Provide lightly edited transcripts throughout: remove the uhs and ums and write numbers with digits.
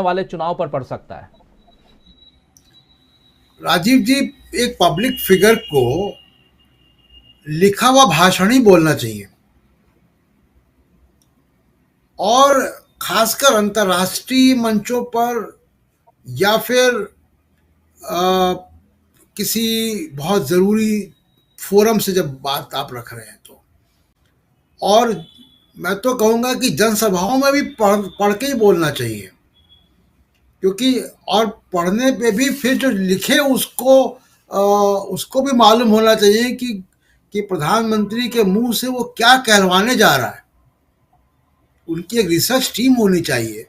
वाले चुनाव पर पड़ सकता है? राजीव जी, एक पब्लिक फिगर को लिखा हुआ भाषण ही बोलना चाहिए, और खासकर अंतर्राष्ट्रीय मंचों पर या फिर आ, किसी बहुत ज़रूरी फोरम से जब बात आप रख रहे हैं तो। और मैं तो कहूँगा कि जनसभाओं में भी पढ़ के ही बोलना चाहिए, क्योंकि और पढ़ने पे भी फिर जो लिखे उसको भी मालूम होना चाहिए कि प्रधानमंत्री के मुंह से वो क्या कहलवाने जा रहा है। उनकी एक रिसर्च टीम होनी चाहिए।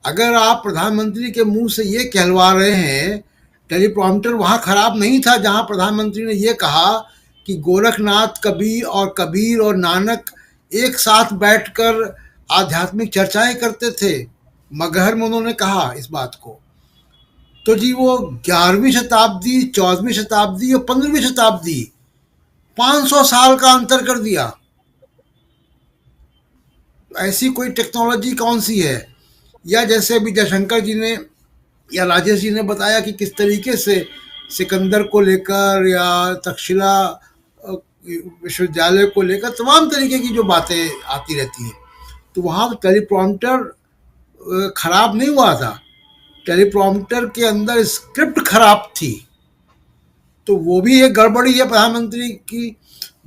अगर आप प्रधानमंत्री के मुंह से ये कहलवा रहे हैं, टेलीप्रॉम्प्टर वहाँ खराब नहीं था जहाँ प्रधानमंत्री ने ये कहा कि गोरखनाथ कबीर और नानक एक साथ बैठकर आध्यात्मिक चर्चाएं करते थे। मगहर में उन्होंने कहा इस बात को। तो जी वो 11वीं शताब्दी, 14वीं शताब्दी और 15वीं शताब्दी, 500 साल का अंतर कर दिया। ऐसी कोई टेक्नोलॉजी कौन सी है? या जैसे अभी जयशंकर जी ने या राजेश जी ने बताया कि किस तरीके से सिकंदर को लेकर या तक्षशिला विश्वविद्यालय को लेकर तमाम तरीके की जो बातें आती रहती हैं, तो वहाँ तो टेलीप्रॉम्प्टर खराब नहीं हुआ था, टेलीप्रॉम्प्टर के अंदर स्क्रिप्ट खराब थी। तो वो भी एक गड़बड़ी है प्रधानमंत्री की।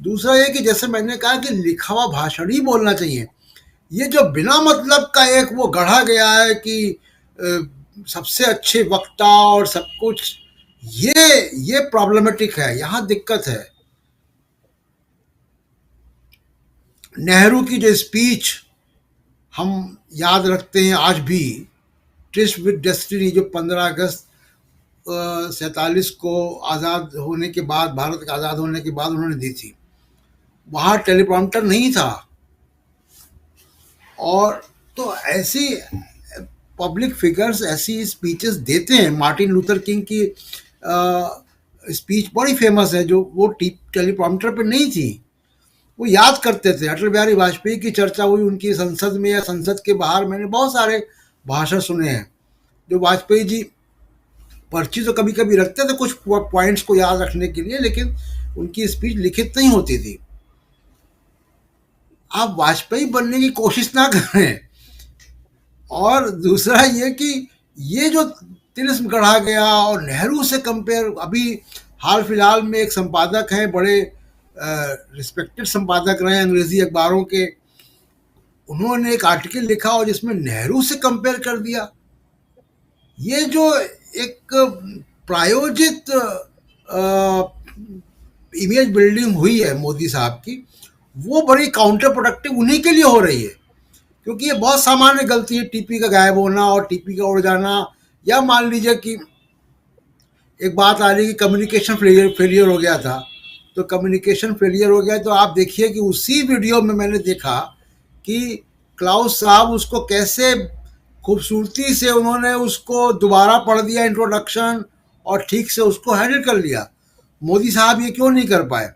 दूसरा ये कि जैसे मैंने कहा कि लिखा हुआ भाषण ही बोलना चाहिए। ये जो बिना मतलब का एक वो गढ़ा गया है कि सबसे अच्छे वक्ता और सब कुछ, ये प्रॉब्लमेटिक है, यहाँ दिक्कत है। नेहरू की जो स्पीच हम याद रखते हैं आज भी, ट्रिस्ट विद डेस्टिनी, जो 15 अगस्त 47 को आज़ाद होने के बाद, भारत का आज़ाद होने के बाद उन्होंने दी थी, वहाँ टेलीप्रॉम्प्टर नहीं था। और तो ऐसी पब्लिक फिगर्स ऐसी स्पीचेस देते हैं। मार्टिन लूथर किंग की स्पीच बड़ी फेमस है, जो वो टेलीप्रॉम्प्टर पे नहीं थी, वो याद करते थे। अटल बिहारी वाजपेयी की चर्चा हुई उनकी संसद में या संसद के बाहर, मैंने बहुत सारे भाषण सुने हैं जो वाजपेयी जी पर्ची तो कभी कभी रखते थे कुछ पॉइंट्स को याद रखने के लिए, लेकिन उनकी स्पीच लिखित नहीं होती थी। आप वाजपेयी बनने की कोशिश ना करें। और दूसरा ये कि ये जो तिलिस्म गढ़ा गया, और नेहरू से कंपेयर, अभी हाल फिलहाल में एक संपादक हैं, बड़े रिस्पेक्टेड संपादक रहे अंग्रेजी अखबारों के, उन्होंने एक आर्टिकल लिखा और जिसमें नेहरू से कंपेयर कर दिया। ये जो एक प्रायोजित इमेज बिल्डिंग हुई है मोदी साहब की, वो बड़ी काउंटर प्रोडक्टिव उन्हीं के लिए हो रही है। क्योंकि ये बहुत सामान्य गलती है, टीपी का गायब होना और टीपी का उड़ जाना। या मान लीजिए कि एक बात आ रही कि कम्युनिकेशन फेलियर हो गया था, तो कम्युनिकेशन फेलियर हो गया, तो आप देखिए कि उसी वीडियो में मैंने देखा कि क्लाउस साहब उसको कैसे खूबसूरती से उन्होंने उसको दोबारा पढ़ दिया इंट्रोडक्शन, और ठीक से उसको हैंडल कर लिया। मोदी साहब ये क्यों नहीं कर पाए?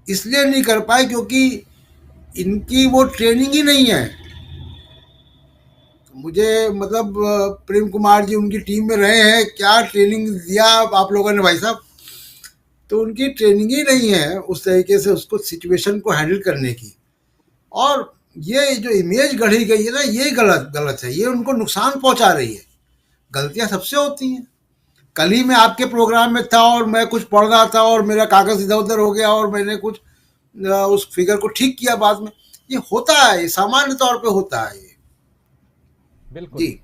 इसलिए नहीं कर पाए क्योंकि इनकी वो ट्रेनिंग ही नहीं है। मुझे मतलब प्रेम कुमार जी उनकी टीम में रहे हैं, क्या ट्रेनिंग दिया आप लोगों ने भाई साहब। तो उनकी ट्रेनिंग ही नहीं है उस तरीके से उसको सिचुएशन को हैंडल करने की। और ये जो इमेज गढ़ी गई है ना, ये गलत गलत है, ये उनको नुकसान पहुंचा रही है। गलतियां सबसे होती हैं। कल ही मैं आपके प्रोग्राम में था और मैं कुछ पढ़ रहा था और मेरा कागज़ इधर उधर हो गया और मैंने कुछ उस फिगर को ठीक किया बाद में। ये होता है, सामान्य तौर पे होता है ये। बिल्कुल, जी।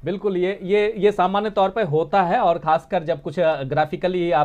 बिल्कुल, ये सामान्य तौर पे होता है, और खासकर जब कुछ ग्राफिकली आप